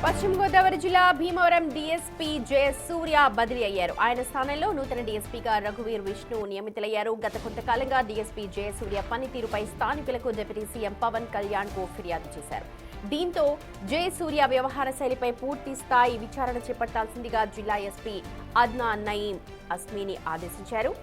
పశ్చిమ గోదావరి జిల్లా భీమవరం డీఎస్పీ జయసూర్య బదిలీ అయ్యారు. ఆయన స్థానంలో నూతన డీఎస్పీగా రఘువీర్ విష్ణు నియమితులయ్యారు. గత కొంతకాలంగా డీఎస్పీ జయసూర్య పనితీరుపై స్థానికులకు డిప్యూటీ సీఎం పవన్ కళ్యాణ్ కు ఫిర్యాదు చేశారు. దీంతో జయసూర్య వ్యవహార శైలిపై పూర్తి స్థాయి విచారణ చేపట్టాల్సిందిగా జిల్లా ఎస్పీ అద్నాన్ నయీం అస్మీని ఆదేశించారు.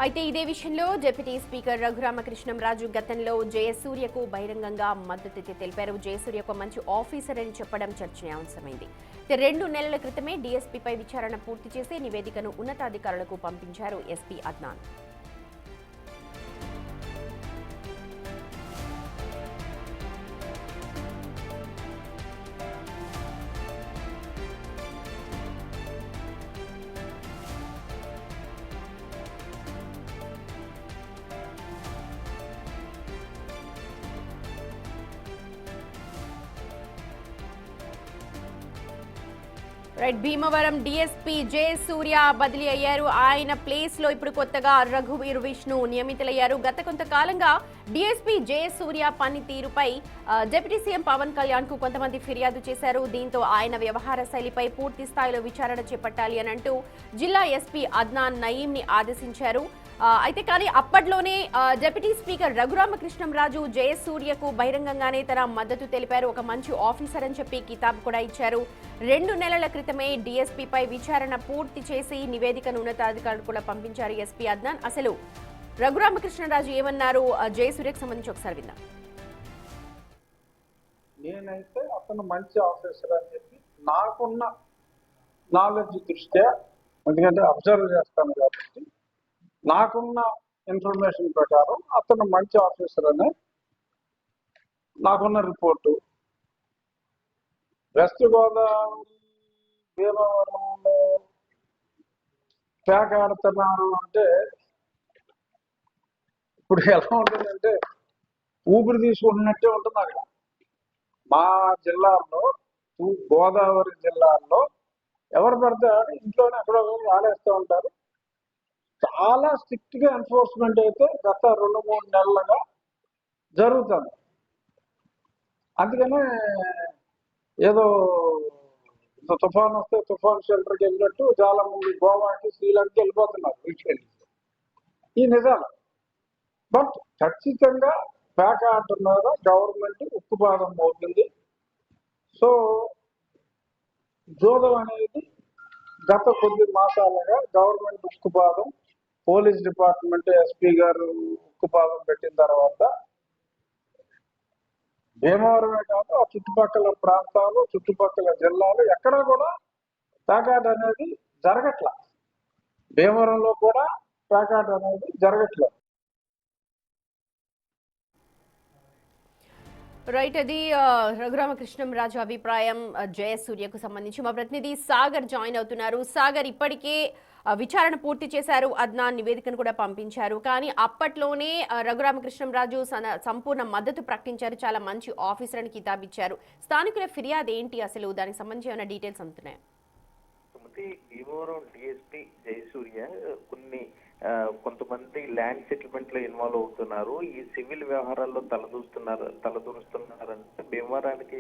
అయితే ఇదే విషయంలో డిప్యూటీ స్పీకర్ రఘురామకృష్ణంరాజు గతంలో జయసూర్యకు బహిరంగంగా మద్దతు తెలిపారు. జయసూర్యకు మంచి ఆఫీసర్ అని చెప్పడం చర్చనీయాంశమైంది. 2 నెలల క్రితమే డీఎస్పీపై విచారణ పూర్తి చేసి నివేదికను ఉన్నతాధికారులకు పంపించారు ఎస్పీ అద్నాన్. భీమవరం డీఎస్పీ జయసూర్య బదిలీ అయ్యారు. ఆయన ప్లేస్ లో ఇప్పుడు కొత్తగా రఘువీర్ విష్ణు నియమితులయ్యారు. గత కొంతకాలంగా డీఎస్పీ జయసూర్య పనితీరుపై డిప్యూటీ సీఎం పవన్ కళ్యాణ్ కు కొంతమంది ఫిర్యాదు చేశారు. దీంతో ఆయన వ్యవహార శైలిపై పూర్తి స్థాయిలో విచారణ చేపట్టాలి అని అంటూ జిల్లా ఎస్పీ అద్నాన్ నయీం ని ఆదేశించారు. అయితే కానీ అప్పట్లోనే డిప్యూటీ స్పీకర్ రఘురామకృష్ణంరాజు జయసూర్యకు బహిరంగంగానే తన మద్దతు తెలిపారు. ఒక మంచి ఆఫీసర్ అని చెప్పి కితాబ్ కూడా ఇచ్చారు. 2 నెలల క్రితమే డీఎస్పీపై విచారణ పూర్తి చేసి నివేదికను ఉన్నతాధికారులు కూడా పంపించారు ఎస్పీ అద్నాన్. అసలు రఘురామకృష్ణరాజు ఏమన్నారు జయసూర్యకు సంబంధించి ఒకసారి విందాం. నేనైతే అతను మంచి ఆఫీసర్ అని చెప్పి నాకున్న నాలెడ్జ్ దృష్ట్యా, ఎందుకంటే అబ్జర్వ్ చేస్తాను కాబట్టి నాకున్న ఇన్ఫర్మేషన్ ప్రకారం అతను మంచి ఆఫీసర్ అని నాకున్న రిపోర్టు. వెస్ట్ గోదావరి భీమవరంలో ప్యాక్ ఆడుతున్నారు అంటే ఇప్పుడు ఎలా ఉంటుందంటే ఊపిరి తీసుకుంటున్నట్టే ఉంటుంది అక్కడ. మా జిల్లాలో గోదావరి జిల్లాల్లో ఎవరు పడితే ఇంట్లోనే ఎక్కడో ఆడేస్తూ ఉంటారు. చాలా స్ట్రిక్ట్ గా ఎన్ఫోర్స్మెంట్ అయితే గత 2-3 నెలలుగా జరుగుతుంది. అందుకనే ఏదో తుఫాన్ వస్తే తుఫాన్ షెల్టర్కి వెళ్ళినట్టు చాలా మంది గోవాకి శ్రీలంకకి వెళ్ళిపోతున్నారు వీకెండ్. ఈ నిజాలు. బట్ ఖచ్చితంగా ప్యాక్ ఆర్డర్ మీద గవర్నమెంట్ ఉక్కుపాదం అవుతుంది. సో జోదం అనేది గత కొద్ది మాసాలుగా గవర్నమెంట్ ఉక్కుపాదం, పోలీస్ డిపార్ట్మెంట్ ఎస్పీ గారు ఉక్కుపాదం పెట్టిన తర్వాత భీమవరమే కాదు ఆ చుట్టుపక్కల ప్రాంతాలు, చుట్టుపక్కల జిల్లాలు ఎక్కడా కూడా ప్యాకాట్ అనేది జరగట్ల. భీమవరంలో కూడా ప్యాకాట్ అనేది జరగట్లేదు. అది రఘురామకృష్ణంరాజు అభిప్రాయం జయసూర్యకు సంబంధించి. మా ప్రతినిధి సాగర్ జాయిన్ అవుతున్నారు. సాగర్, ఇప్పటికే విచారణ పూర్తి చేశారు, అద్నాన్ నివేదికను కూడా పంపించారు. కానీ అప్పట్లోనే రఘురామకృష్ణంరాజు సంపూర్ణ మద్దతు ప్రకటించారు. చాలా మంచి ఆఫీసర్ అని కితాబిచ్చారు. స్థానికుల ఫిర్యాదు ఏంటి, అసలు దానికి సంబంధించి ఏమైనా డీటెయిల్స్ అందుతున్నాయి? భీమవరం డిఎస్పీ జయసూర్య కొంతమంది ల్యాండ్ సెటిల్మెంట్ లో ఇన్వాల్వ్ అవుతున్నారు, ఈ సివిల్ వ్యవహారాల్లో తలదూరుస్తున్నారంటే భీమవరానికి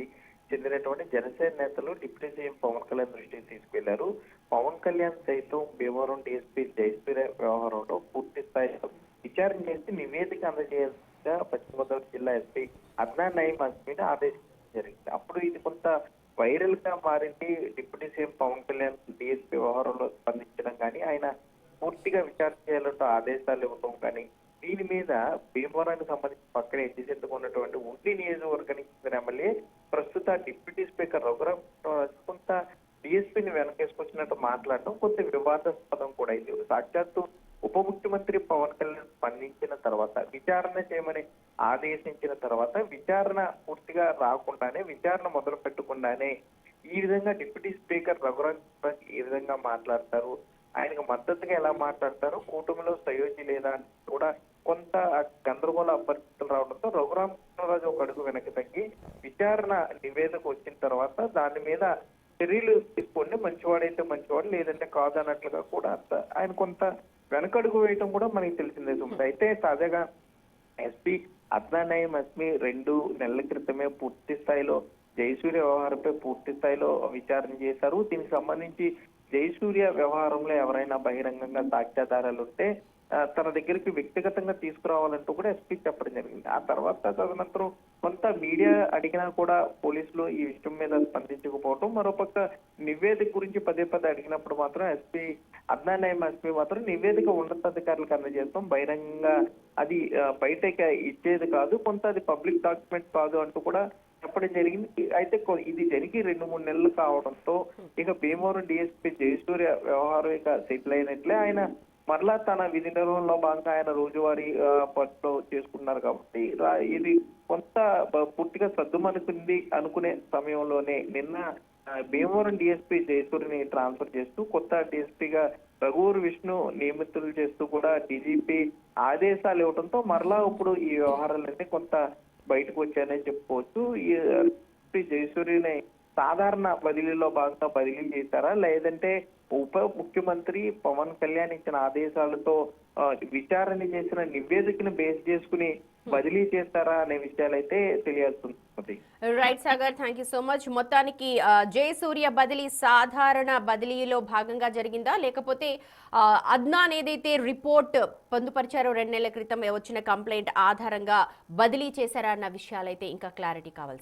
చెందినటువంటి జనసేన నేతలు డిప్యూటీ సీఎం పవన్ కళ్యాణ్ దృష్టికి తీసుకెళ్లారు. పవన్ కళ్యాణ్ సైతం భీమవరం డిఎస్పీ జయసూర్య వ్యవహారంలో పూర్తి స్థాయిలో విచారణ చేసి నివేదిక అందజేయాల్సిందిగా పశ్చిమ గోదావరి జిల్లా ఎస్పీ అద్నాన్ నయీం అస్మీని ఆదేశించడం జరిగింది. అప్పుడు ఇది కొంత వైరల్ గా మారింది. Deputy CM Pawan Kalyan DSP వ్యవహారంలో స్పందించడం కానీ, ఆయన పూర్తిగా విచారణ చేయాలంటూ ఆదేశాలు ఇవ్వడం కానీ, దీని మీద భీమవరానికి సంబంధించి పక్కనే ఎత్తిచెందుకు ఉన్నటువంటి ఉండి నియోజకవర్గానికి చెందిన ఎమ్మెల్యే ప్రస్తుత డిప్యూటీ స్పీకర్ రఘురామ్ కొంత డిఎస్పీని వెనకేసుకొచ్చినట్టు మాట్లాడడం కొంత వివాదాస్పదం కూడా అయింది. సాక్షాత్తు ఉప ముఖ్యమంత్రి పవన్ కళ్యాణ్ స్పందించిన తర్వాత, విచారణ చేయమని ఆదేశించిన తర్వాత, విచారణ పూర్తిగా రాకుండానే, విచారణ మొదలు పెట్టకుండానే ఈ విధంగా డిప్యూటీ స్పీకర్ రఘురామ్ ఈ విధంగా మాట్లాడతారు. ఆయనకు మద్దతుగా ఎలా మాట్లాడతారు, కూటమిలో సయోజి లేదా అని కూడా కొంత గందరగోళ పరిస్థితులు రావడంతో రఘురామరాజు ఒక అడుగు వెనక్కి తగ్గి విచారణ నివేదిక వచ్చిన తర్వాత దాని మీద చర్యలు తీసుకోండి, మంచివాడైతే మంచివాడు లేదంటే కాదు అన్నట్లుగా కూడా ఆయన కొంత వెనకడుగు వేయటం కూడా మనకి తెలిసిందే సుమిత్. అయితే తాజాగా ఎస్పీ అద్నానయం అస్మి 2 నెలల క్రితమే పూర్తి స్థాయిలో జయసూర్య వ్యవహారంపై పూర్తి స్థాయిలో విచారణ చేశారు. దీనికి సంబంధించి జయసూర్య వ్యవహారంలో ఎవరైనా బహిరంగంగా సాక్ష్యాధారాలు ఉంటే తన దగ్గరికి వ్యక్తిగతంగా తీసుకురావాలంటూ కూడా ఎస్పీ చెప్పడం జరిగింది. ఆ తర్వాత తదనంతరం కొంత మీడియా అడిగినా కూడా పోలీసులు ఈ విషయం మీద స్పందించకపోవడం, మరోపక్క నివేదిక గురించి పదే అడిగినప్పుడు మాత్రం ఎస్పీ అద్నానయం ఎస్పీ మాత్రం నివేదిక ఉన్నతాధికారులకు అందజేస్తాం, బహిరంగంగా అది బయటకి ఇచ్చేది కాదు, కొంత అది పబ్లిక్ డాక్యుమెంట్ కాదు అంటూ కూడా చెప్పడం జరిగింది. అయితే ఇది జరిగి 2-3 నెలలు కావడంతో ఇక భీమవరం డిఎస్పీ జయసూర్య వ్యవహారం ఇక సెటిల్ అయినట్లే. ఆయన మరలా తన విధి నిర్వహణలో భాగంగా ఆయన రోజువారీ పనిలో చేసుకున్నారు కాబట్టి ఇది కొంత పూర్తిగా సద్దుమనుకుంది అనుకునే సమయంలోనే నిన్న భీమవరం డిఎస్పీ జయసూర్యని ట్రాన్స్ఫర్ చేస్తూ కొత్త డిఎస్పీగా రఘువూరు విష్ణు నియమితులు చేస్తూ కూడా డీజీపీ ఆదేశాలు ఇవ్వడంతో మరలా ఇప్పుడు ఈ వ్యవహారాలన్నీ కొంత బయటకు వచ్చాయని చెప్పుకోవచ్చు. ఈ జయసూర్యని సాధారణ బదిలీలో భాగంగా బదిలీ చేశారా, లేదంటే ఉప ముఖ్యమంత్రి పవన్ కళ్యాణ్ ఇచ్చిన ఆదేశాలతో విచారణ చేసిన నివేదికను బేస్ చేసుకుని బదిలీ చేస్తారా అనే విషయాలైతే తెలియాల్సి right Sagar, thank you so much. మొత్తానికి జయసూర్య బదిలీ సాధారణ బదిలీలో భాగంగా జరిగిందా, లేకపోతే అద్నాన్ ఏదైతే రిపోర్ట్ పొందుపరిచారో 2 నెలల క్రితం వచ్చిన కంప్లైంట్ ఆధారంగా బదిలీ చేశారా అన్న విషయాలైతే ఇంకా క్లారిటీ కావాలి.